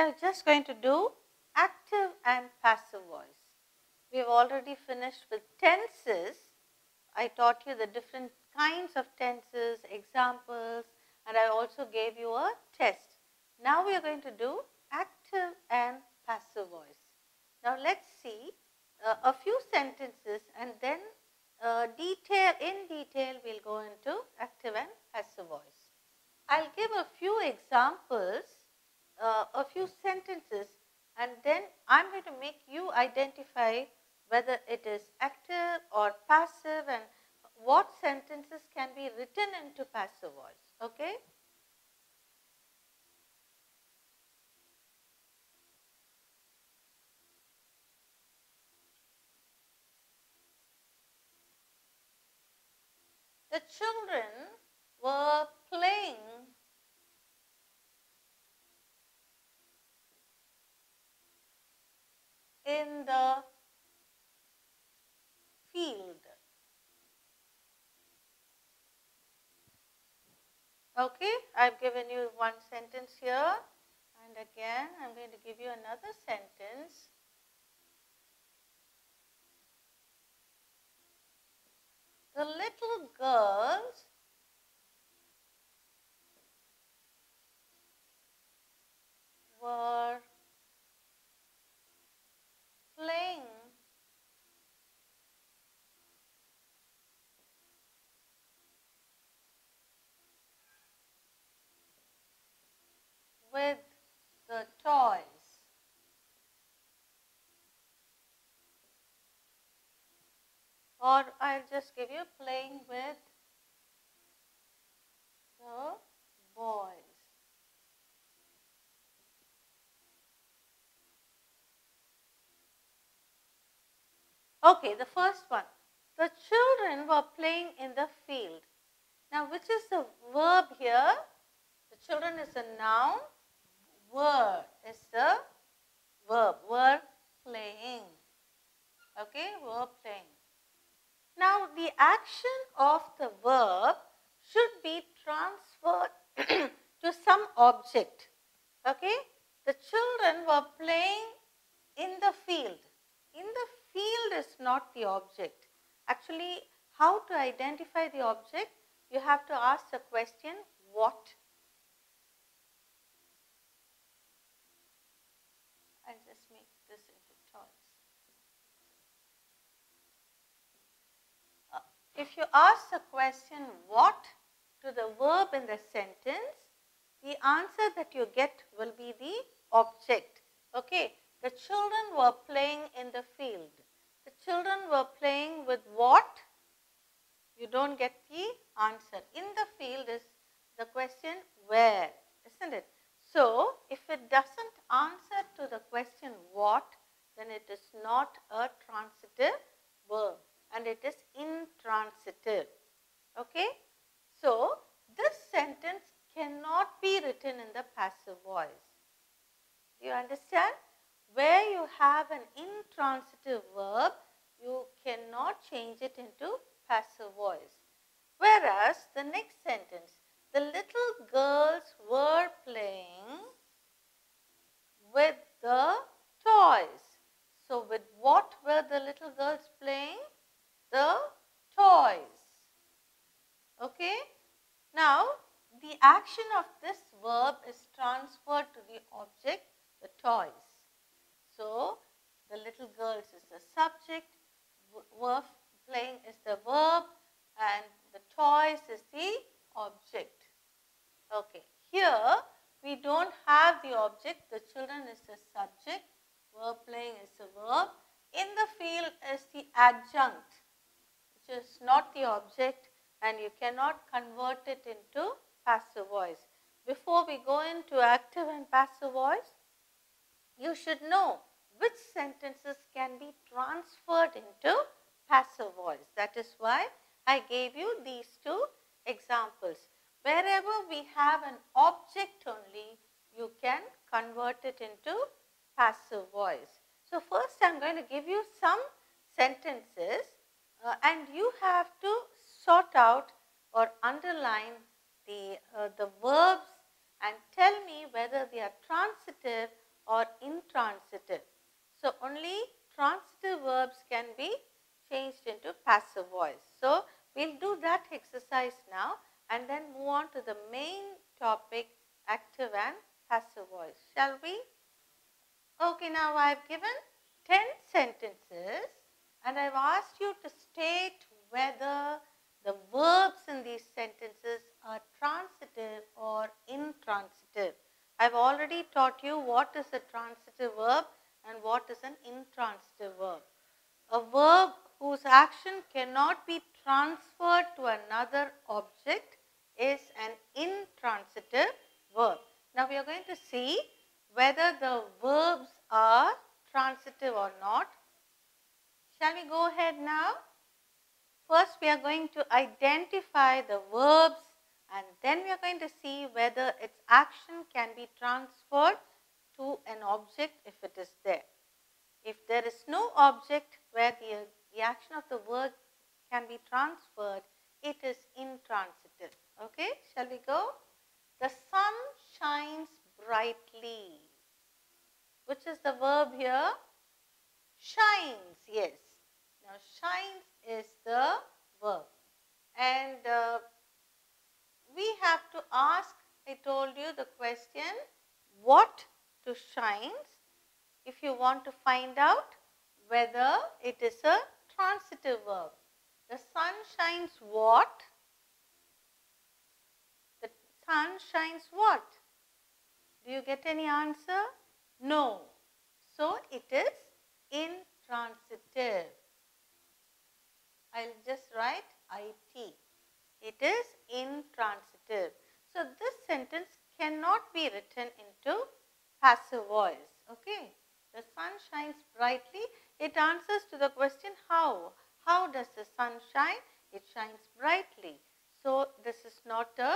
are just going to do active and passive voice. We have already finished with tenses. I taught you the different kinds of tenses, examples, and I also gave you a test. Now we are going to do active and passive voice. Now let's see a few sentences, and then in detail we'll go into active and passive voice. I'll give a few examples, a few sentences, and then I'm going to make you identify whether it is active or passive and what sentences can be written into passive voice. Okay? The children were playing in the field. Okay, I've given you one sentence here, and again I'm going to give you another sentence. The little girls were playing with the toys. Or I'll just give you playing with the boys. Okay, the first one. The children were playing in the field. Now, which is the verb here? The children is a noun. Were is the verb. Were playing. Okay, were playing. Now, the action of the verb should be transferred to some object. Okay, the children were playing in the field. In the field is not the object. Actually, how to identify the object? You have to ask the question, what? I'll just make this into toys. If you ask the question, what, to the verb in the sentence, the answer that you get will be the object. Okay, the children were playing in the field. The children were playing with what? You don't get the answer. In the field is the question where, isn't it? So, if it doesn't answer to the question what, then it is not a transitive verb and it is intransitive. Okay? So, this sentence cannot be written in the passive voice. Do you understand? Where you have an intransitive verb, you cannot change it into passive voice. Whereas, the next sentence, the little girls were playing with the toys. So, with what were the little girls playing? The toys. Okay? Now, the action of this verb is transferred to the object, the toys. So, the little girls is the subject, were playing is the verb, and the toys is the object. Okay, here we don't have the object, the children is the subject, were playing is the verb, in the field is the adjunct, which is not the object, and you cannot convert it into passive voice. Before we go into active and passive voice, you should know which sentences can be transferred into passive voice. That is why I gave you these two examples. Wherever we have an object only, you can convert it into passive voice. So, first I am going to give you some sentences and you have to sort out or underline the verbs and tell me whether they are transitive intransitive. So, only transitive verbs can be changed into passive voice. So, we will do that exercise now and then move on to the main topic, active and passive voice. Shall we? Okay, now I have given 10 sentences and I have asked you to state whether the verbs in these sentences are transitive or intransitive. I have already taught you what is a transitive verb and what is an intransitive verb. A verb whose action cannot be transferred to another object is an intransitive verb. Now, we are going to see whether the verbs are transitive or not. Shall we go ahead now? First, we are going to identify the verbs and then we are going to see whether its action can be transferred to an object if it is there. If there is no object where the action of the verb can be transferred, it is intransitive. Okay, shall we go? The sun shines brightly. Which is the verb here? Shines, yes. Now, shines is the verb. And we have to ask, I told you the question, what to shines, if you want to find out whether it is a transitive verb. The sun shines what? The sun shines what? Do you get any answer? No. So, it is intransitive. I will just write IT. It is intransitive. So, this sentence cannot be written into passive voice. Okay. The sun shines brightly. It answers to the question how. How does the sun shine? It shines brightly. So, this is not a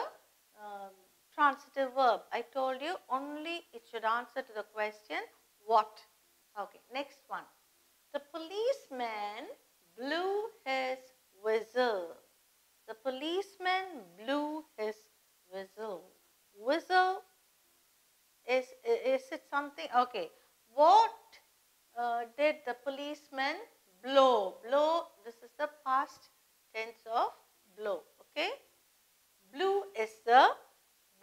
transitive verb. I told you only it should answer to the question what. Okay, next one. The policeman blew his whistle. The policeman blew his whistle. Whistle, is it something? Okay. What did the policeman blow? Blow, this is the past tense of blow. Okay. Blew is the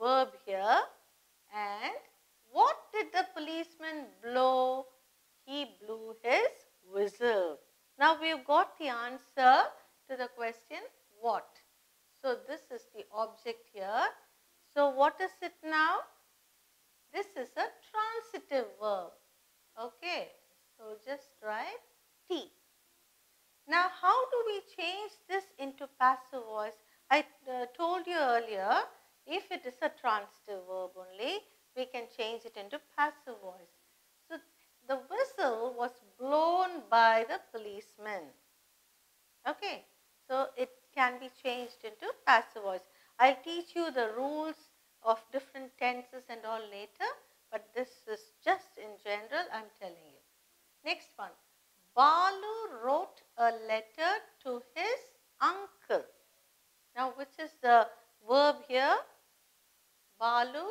verb here. And what did the policeman blow? He blew his whistle. Now, we have got the answer to the question what. So, this is the object here. So, what is it now? This is a transitive verb. Okay. So, just write T. Now, how do we change this into passive voice? I told you earlier, if it is a transitive verb only, we can change it into passive voice. So, the whistle was blown by the policeman. Okay. So, it can be changed into passive voice. I will teach you the rules of different tenses and all later, but this is just in general I am telling you. Next one. Balu wrote a letter to his uncle. Now, which is the verb here? Balu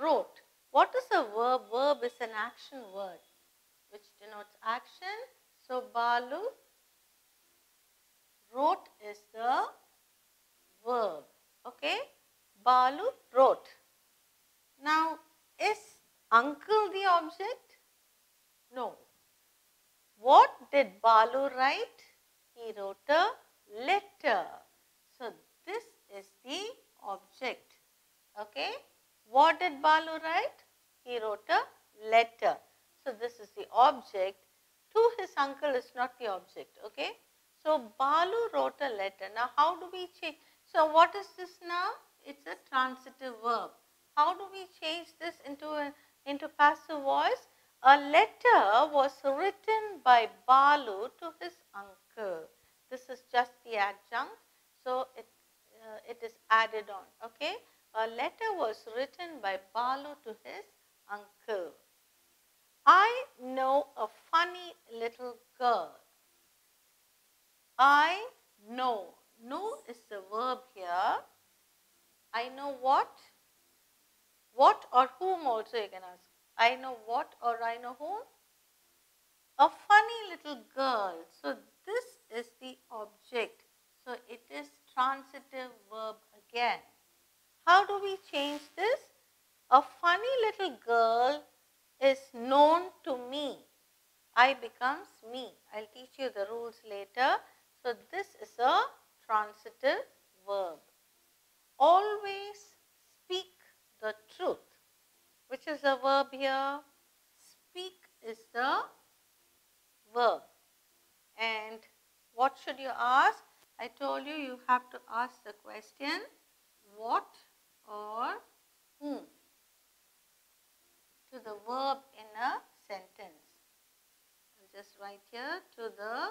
wrote. What is a verb? Verb is an action word which denotes action. So, Balu wrote is the verb. Okay. Balu wrote. Now, is uncle the object? No. What did Balu write? He wrote a letter. So, this is the object. Okay. What did Balu write? He wrote a letter. So, this is the object. To his uncle is not the object. Okay. So, Balu wrote a letter. Now, how do we change? So, what is this now? It's a transitive verb. How do we change this into passive voice? A letter was written by Balu to his uncle. This is just the adjunct. So, it is added on. Okay. A letter was written by Balu to his uncle. I know a funny little girl. I know. Know is the verb here. I know what? What or whom also you can ask. I know what or I know whom? a funny little girl. So this is the object. So it is transitive verb again. How do we change this? A funny little girl is known to me. I becomes me. I'll teach you the rules later. So this is a transitive verb. Always speak the truth. Which is the verb here? Speak is the verb. And what should you ask? I told you, you have to ask the question, what or whom, to the verb in a sentence. I'll just write here, to the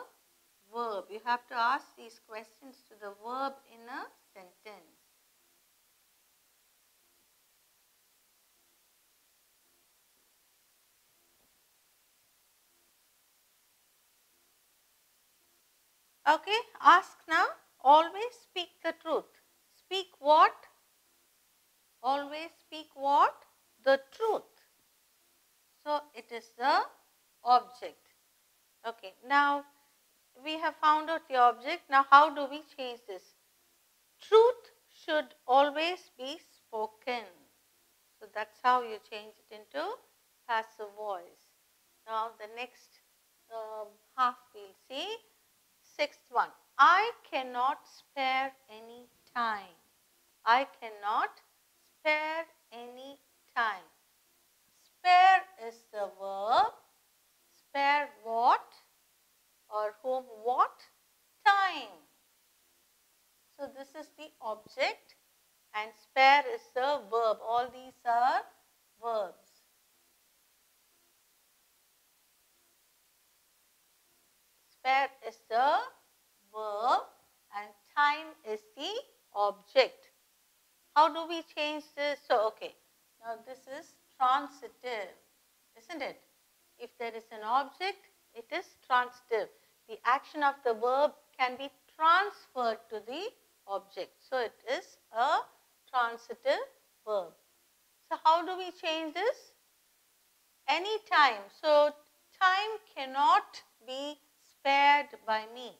verb. You have to ask these questions to the verb in a sentence. Okay, ask now. Always speak the truth. Speak what? Always speak what? The truth. So it is the object. Okay, now we have found out the object. Now how do we change this? Truth should always be spoken. So that's how you change it into passive voice. Now the next half we'll see. Sixth one. I cannot spare any time. I cannot spare any time. Spare is the verb. Spare what? Or whom what? Time. So this is the object and spare is the verb. All these are verbs. Spare is the verb and time is the object. How do we change this? So, okay, now this is transitive, isn't it? If there is an object, it is transitive. The action of the verb can be transferred to the object. So, it is a transitive verb. So, how do we change this? Any time. So, time cannot be spared by me.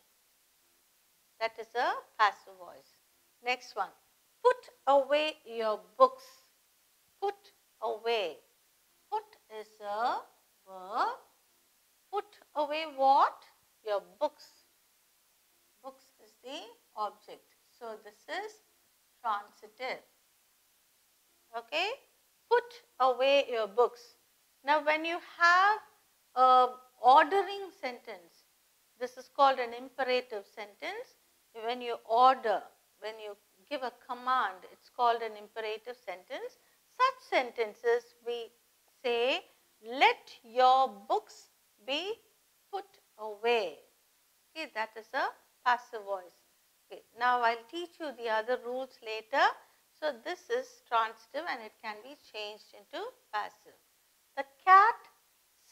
That is a passive voice. Next one. Put away your books. Put away. Put is a verb. Put away what? Your books. Books is the object. So this is transitive. Okay? Put away your books. Now when you have a ordering sentence, this is called an imperative sentence. When you order, when you give a command, it's called an imperative sentence. Such sentences we say, let your books be put away. Okay, that is a passive voice. Okay, now I'll teach you the other rules later. So this is transitive and it can be changed into passive. The cat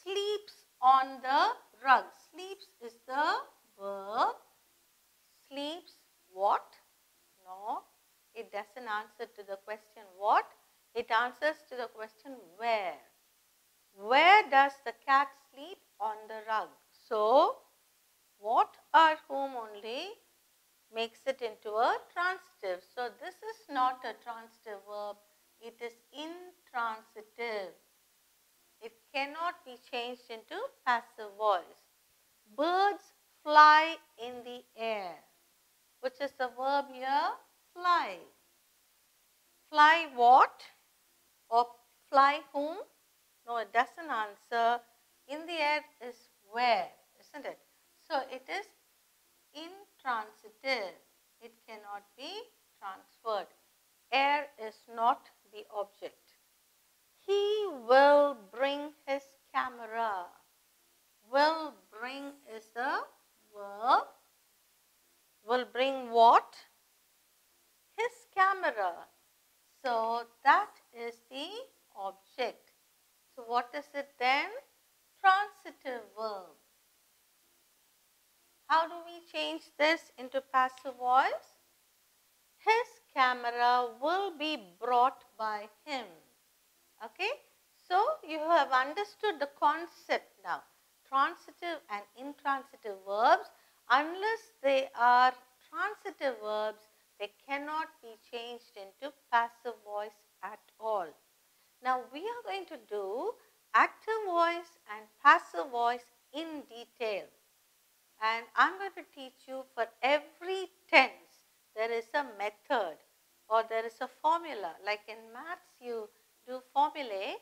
sleeps on the rug. Sleeps is the verb. Sleeps what? No, it doesn't answer to the question what. It answers to the question where. Where does the cat sleep? On the rug. So, what or whom only makes it into a transitive. So, this is not a transitive verb. It is intransitive. It cannot be changed into passive voice. Birds fly in the air. Which is the verb here? Fly. Fly what? Or fly whom? No, it doesn't answer. In the air is where, isn't it? So, it is intransitive. It cannot be transferred. Air is not the object. He will bring his camera. Will bring is the verb. Will bring what? His camera. So, that is the object. So, what is it then? Transitive verb. How do we change this into passive voice? His camera will be brought by him. Okay? So, you have understood the concept now. transitive and intransitive verbs. Unless they are transitive verbs, they cannot be changed into passive voice at all. Now, we are going to do active voice and passive voice in detail. And I am going to teach you for every tense there is a method or there is a formula. Like in maths you do formulae,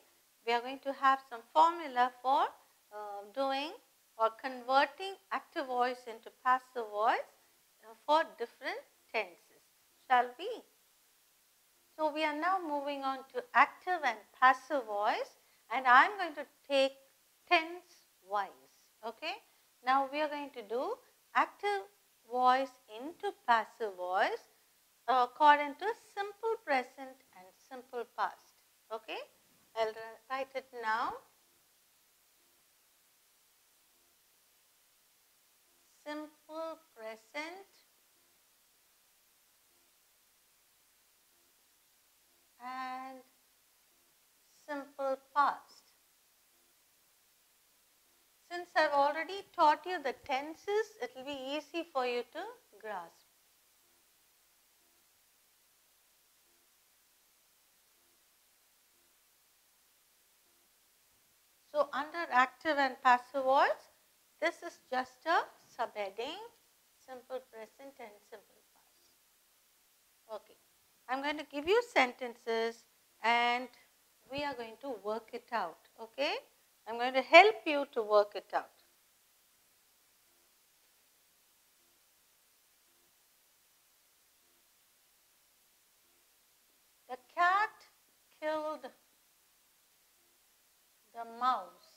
we are going to have some formula for doing or converting active voice into passive voice for different tenses. Shall we? So, we are now moving on to active and passive voice, and I am going to take tense wise. Okay? Now, we are going to do active voice into passive voice according to simple present and simple past. Okay? I will write it now. Simple present and simple past. Since I have already taught you the tenses, it will be easy for you to grasp. So, under active and passive voice, this is just a subheading, simple present and simple past. Okay. I am going to give you sentences and we are going to work it out. Okay. I am going to help you to work it out. The cat killed the mouse.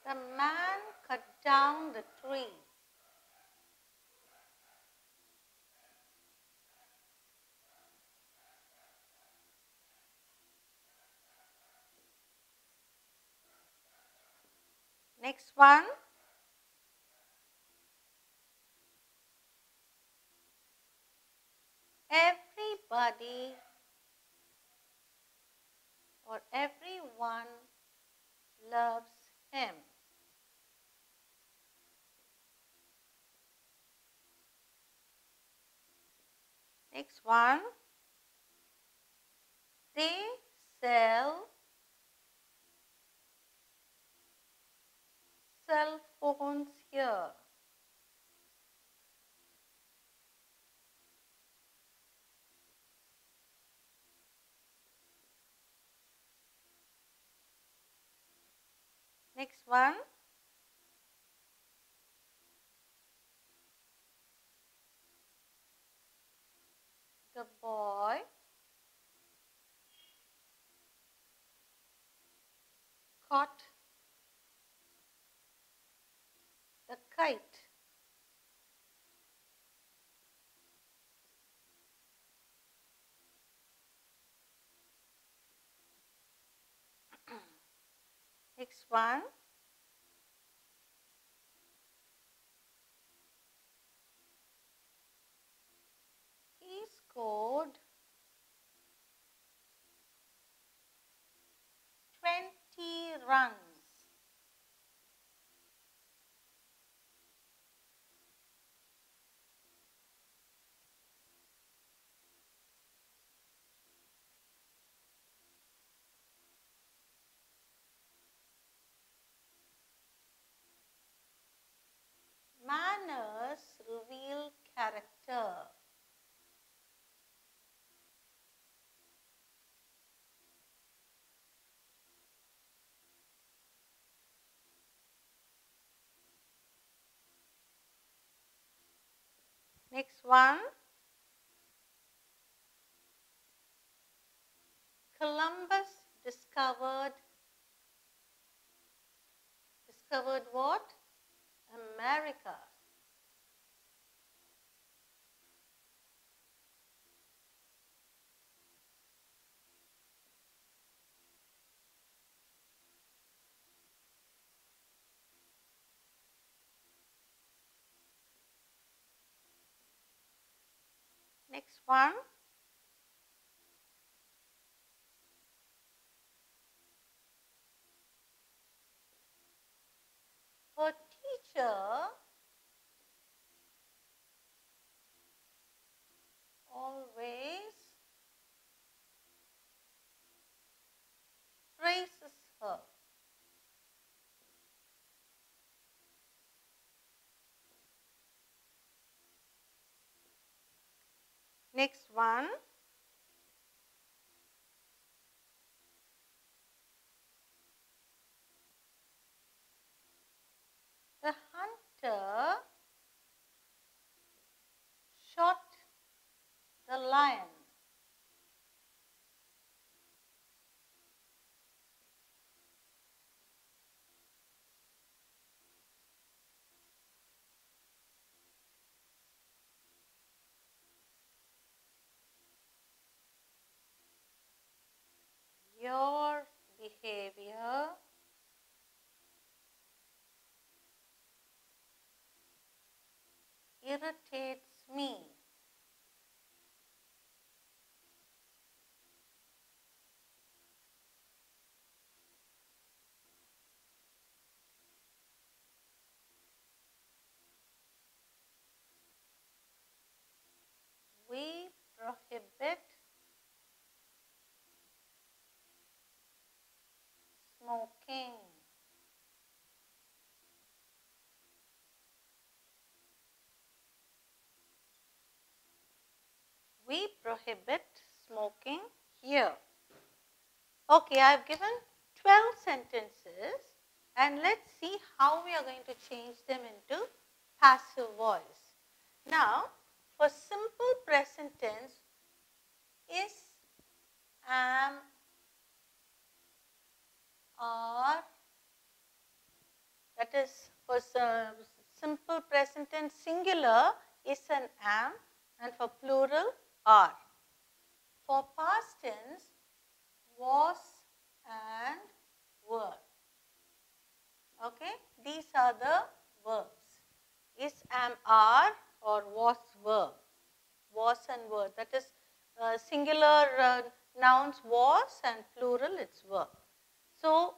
The man cut down the tree. Next one. Everybody or everyone loves him. Next one. They sell cell phones here. Next one. The boy caught the kite. Next one. He scored 20 runs. Manners reveal character. Next one. Columbus discovered what? America. Next one. Her teacher always praises her. Next one. The hunter shot the lion. Your behavior irritates me. We prohibit smoking. We prohibit smoking here. Okay, I have given 12 sentences and let's see how we are going to change them into passive voice. Now, for simple present tense, is, am, are, that is for simple present tense singular is and am, and for plural are. For past tense, was and were. Okay, these are the verbs. Is, am, are, or was, were. Was and were. That is singular nouns was and plural it's were. So,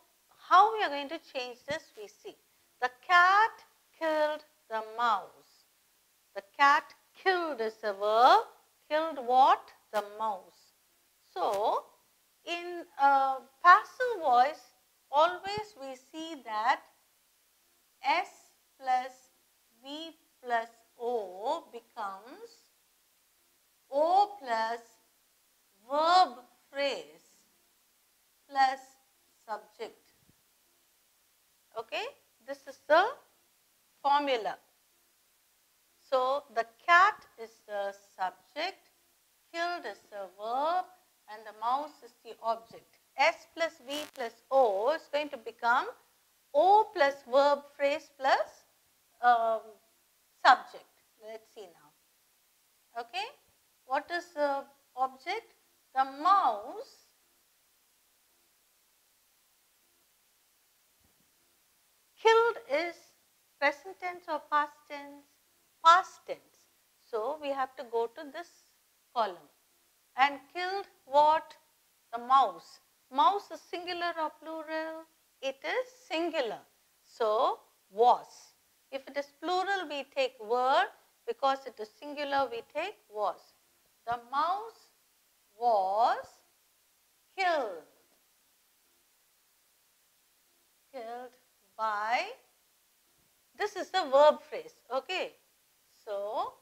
how we are going to change this we see. The cat killed the mouse. The cat killed is a verb. Killed what? The mouse. So, in passive voice, always we see that S plus V plus O becomes O plus verb phrase plus subject. Okay, this is the formula. So, the cat is the subject, killed is the verb, and the mouse is the object. S plus V plus O is going to become O plus verb phrase plus subject. Let's see now. Okay, what is the object? The mouse killed is present tense or past tense? Past tense. So, we have to go to this column. And killed what? The mouse. Mouse is singular or plural? It is singular. So, was. If it is plural, we take were. Because it is singular, we take was. The mouse was killed. Killed by, this is the verb phrase. Okay. So,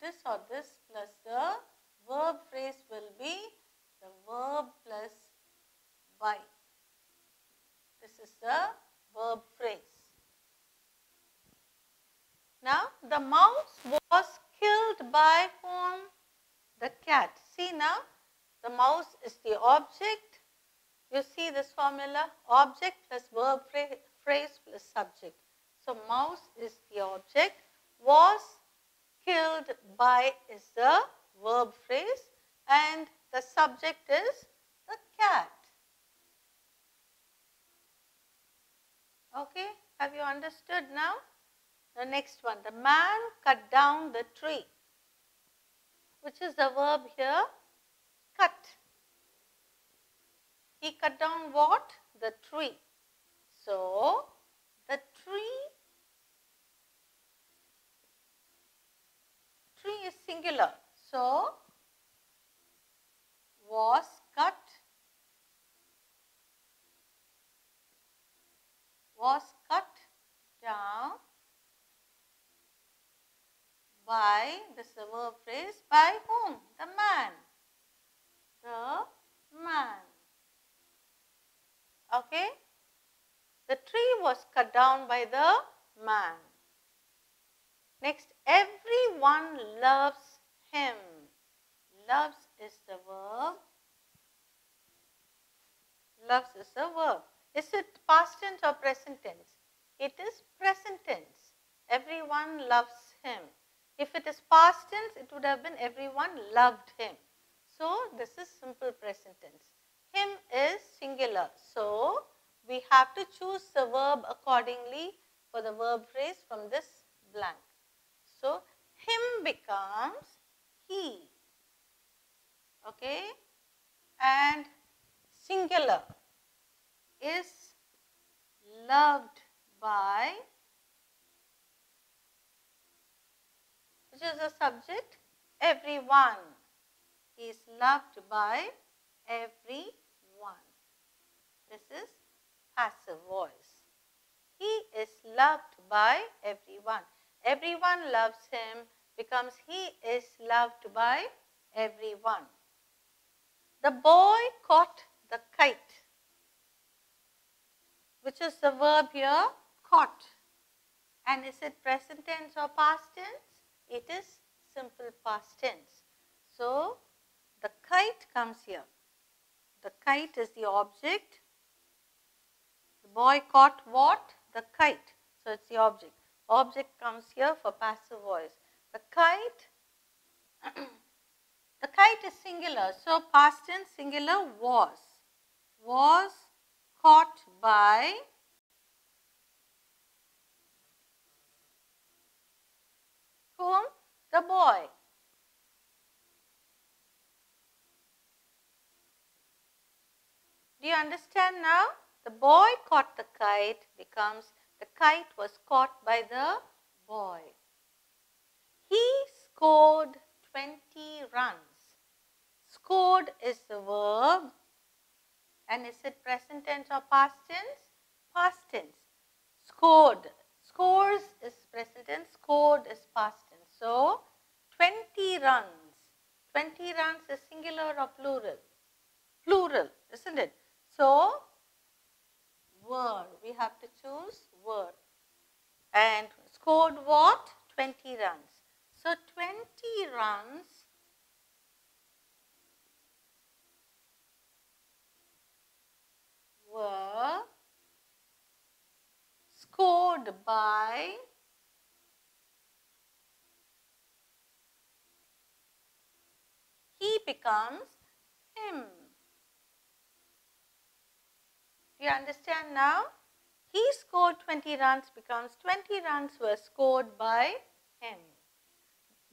this or this plus the verb phrase will be the verb plus by. This is the verb phrase. Now, the mouse was killed by whom? The cat. See now, the mouse is the object. You see this formula, object plus verb phrase plus subject. So, mouse is the object, was killed by is the verb phrase, and the subject is the cat. Okay, have you understood now? The next one, the man cut down the tree. which is the verb here? Cut. He cut down what? The tree. So, the tree is singular. So, was cut down by, this is the verb phrase, by whom? The man. The man. Okay? The tree was cut down by the man. Next, everyone loves him. Loves is the verb. Loves is the verb. Is it past tense or present tense? It is present tense. Everyone loves him. If it is past tense, it would have been everyone loved him. So, this is simple present tense. Him is singular. So, we have to choose the verb accordingly for the verb phrase from this blank. So, him becomes he. Okay? And singular is loved by, which is the subject? Everyone. He is loved by everyone. This is passive voice. He is loved by everyone. Everyone loves him becomes he is loved by everyone. The boy caught the kite, which is the verb here, caught. And is it present tense or past tense? It is simple past tense. So, the kite comes here. The kite is the object. The boy caught what? The kite. So, it's the object. Object comes here for passive voice. The kite, the kite is singular. So, past tense singular was. Was caught by whom? The boy. Do you understand now? The boy caught the kite becomes the kite was caught by the boy. He scored 20 runs. Scored is the verb. And is it present tense or past tense? Past tense. Scored. Scores is present tense. Scored is past tense. So, 20 runs. 20 runs is singular or plural? Plural, isn't it? So, were. We have to choose were. And scored what? 20 runs. So, 20 runs were scored by he becomes him. Do you understand now? He scored 20 runs becomes 20 runs were scored by him.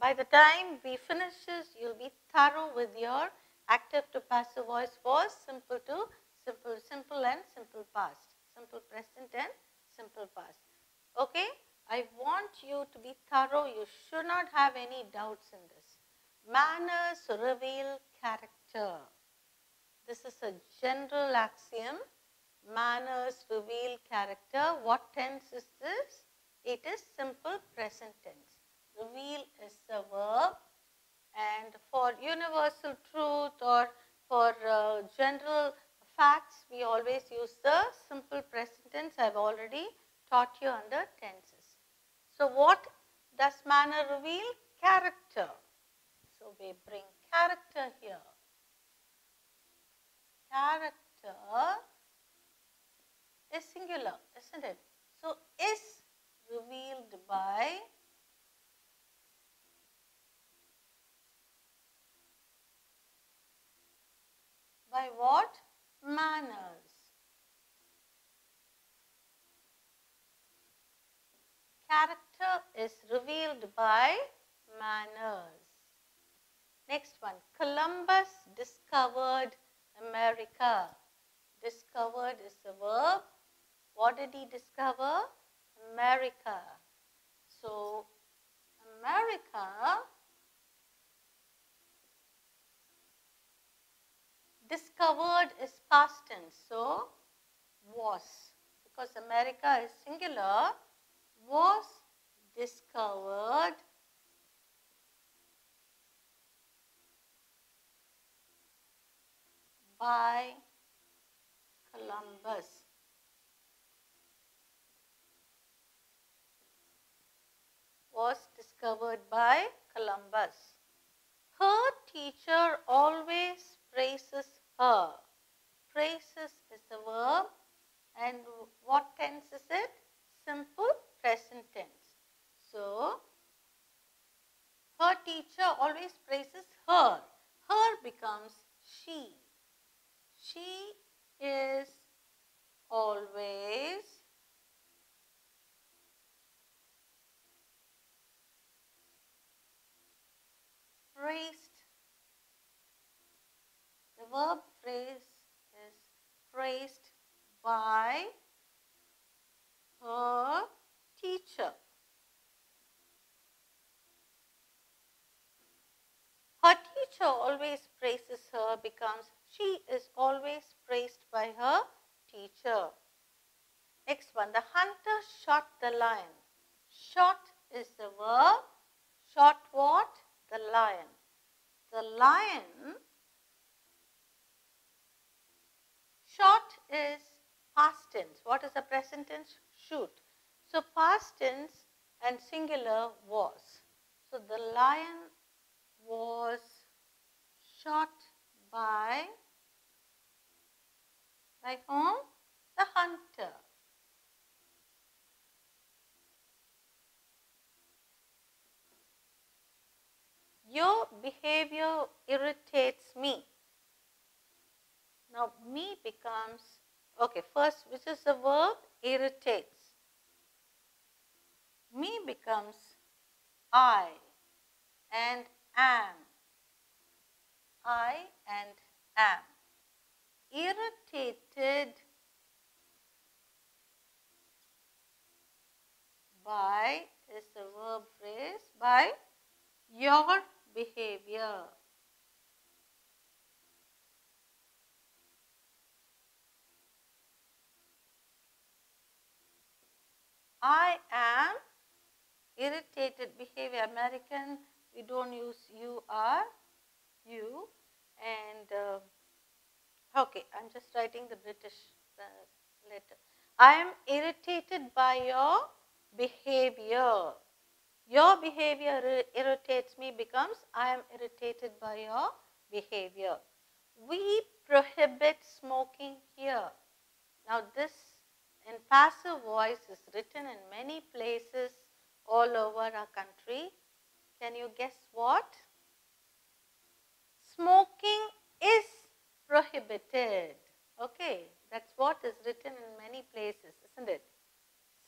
By the time we finish this, you'll be thorough with your active to passive voice for simple to simple and simple past. Simple present and simple past. Okay? I want you to be thorough. You should not have any doubts in this. Manners reveal character. This is a general axiom. Manners reveal character. What tense is this? It is simple present tense. Reveal is the verb, and for universal truth or for general facts, we always use the simple present tense. I have already taught you under tenses. So, what does manner reveal? Character. So, we bring character here. Character is singular, isn't it? So, is revealed by what? Manners. Character is revealed by manners. Next one, Columbus discovered America. Discovered is the verb. What did he discover? America. So, America discovered is past tense. So, was. Because America is singular, was discovered by Columbus. Was discovered by Columbus. Her teacher always praises her. Praises is the verb, and what tense is it? Simple present tense. So, her teacher always praises her. Her becomes she. She is always praised. The verb phrase is praised by her teacher. Her teacher always praises her becomes she is always praised by her teacher. Next one, the hunter shot the lion. Shot is the verb. Shot what? The lion. The lion, shot is past tense. What is the present tense? Shoot. So, past tense and singular was. So, the lion was shot by whom? The hunter. Your behavior irritates me. Now, me becomes, okay, first, which is the verb? Irritates. Me becomes I and am. I and am. Irritated by is the verb phrase, by your behavior. I am irritated behavior. American, we don't use you are, you, and okay, I'm just writing the British letter. I am irritated by your behavior. Your behavior irritates me becomes I am irritated by your behavior. We prohibit smoking here. Now, this in passive voice is written in many places all over our country. Can you guess what? Smoking is prohibited. Okay, that's what is written in many places, isn't it?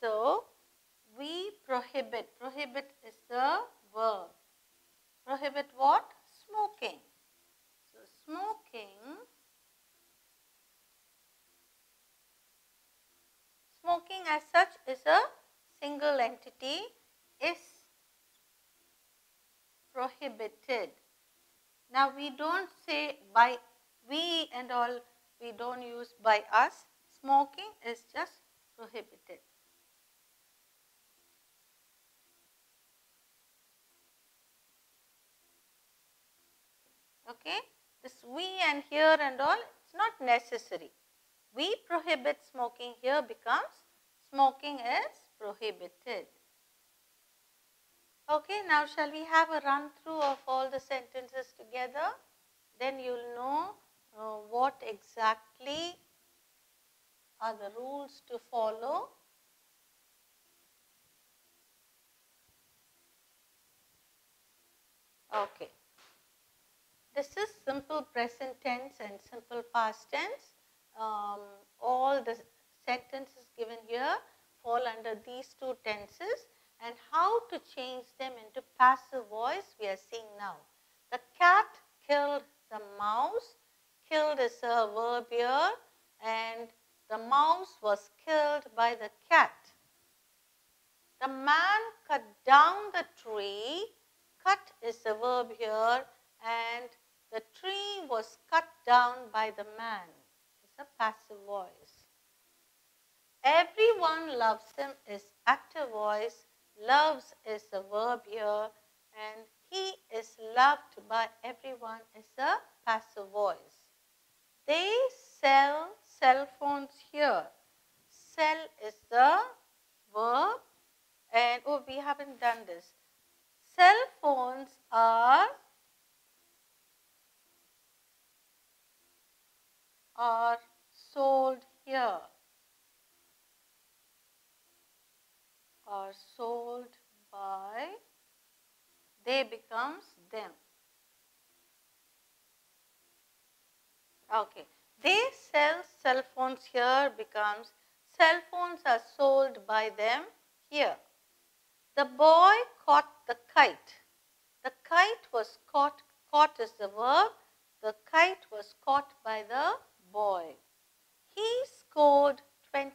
So, we prohibit. Prohibit is the verb. Prohibit what? Smoking. So, smoking as such is a single entity, is prohibited. Now, we don't say by we and all, we don't use by us. Smoking is just prohibited. Okay, this we and here and all, it's not necessary. We prohibit smoking here becomes smoking is prohibited. Okay, now shall we have a run through of all the sentences together? Then you will know what exactly are the rules to follow. Okay. This is simple present tense and simple past tense. All the sentences given here fall under these two tenses, and how to change them into passive voice we are seeing now. The cat killed the mouse. Killed is a verb here, and the mouse was killed by the cat. The man cut down the tree. Cut is a verb here, and the tree was cut down by the man. It's a passive voice. Everyone loves him is active voice. Loves is a verb here, and he is loved by everyone is a passive voice. They sell cell phones here. Sell is the verb, and oh, we haven't done this. Cell phones are sold here. Are sold by, they becomes them. Okay. They sell cell phones here becomes cell phones are sold by them here. The boy caught the kite. The kite was caught. Caught is the verb. The kite was caught by the boy. He scored 20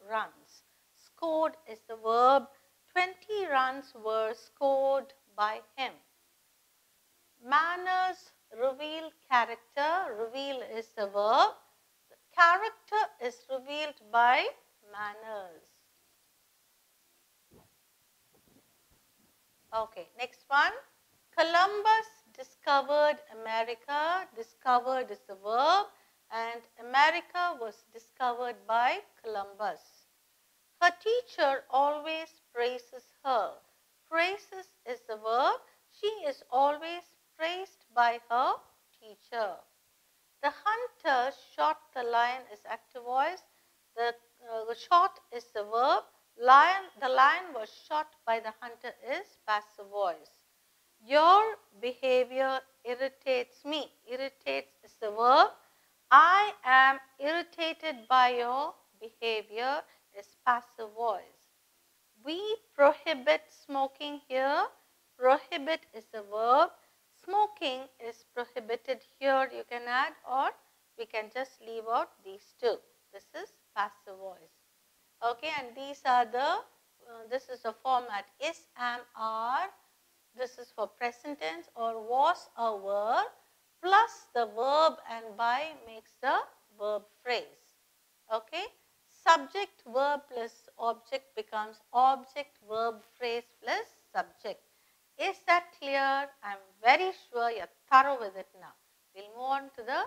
runs. Scored is the verb. 20 runs were scored by him. Manners reveal character. Reveal is the verb. The character is revealed by manners. Okay, next one. Columbus discovered America. Discovered is the verb, and America was discovered by Columbus. Her teacher always praises her. Praises is the verb. She is always praised by her teacher. The hunter shot the lion is active voice. The shot is the verb. The lion was shot by the hunter is passive voice. Your behavior irritates me. Irritates is the verb. I am irritated by your behavior is passive voice. We prohibit smoking here. Prohibit is the verb. Smoking is prohibited here, you can add, or we can just leave out these two. This is passive voice. Okay, and these are the, this is the format is, am, are. This is for present tense, or was, or were, plus the verb and by makes the verb phrase. Okay, subject, verb plus object becomes object, verb, phrase plus subject. Is that clear? I am very sure you are thorough with it now. We will move on to the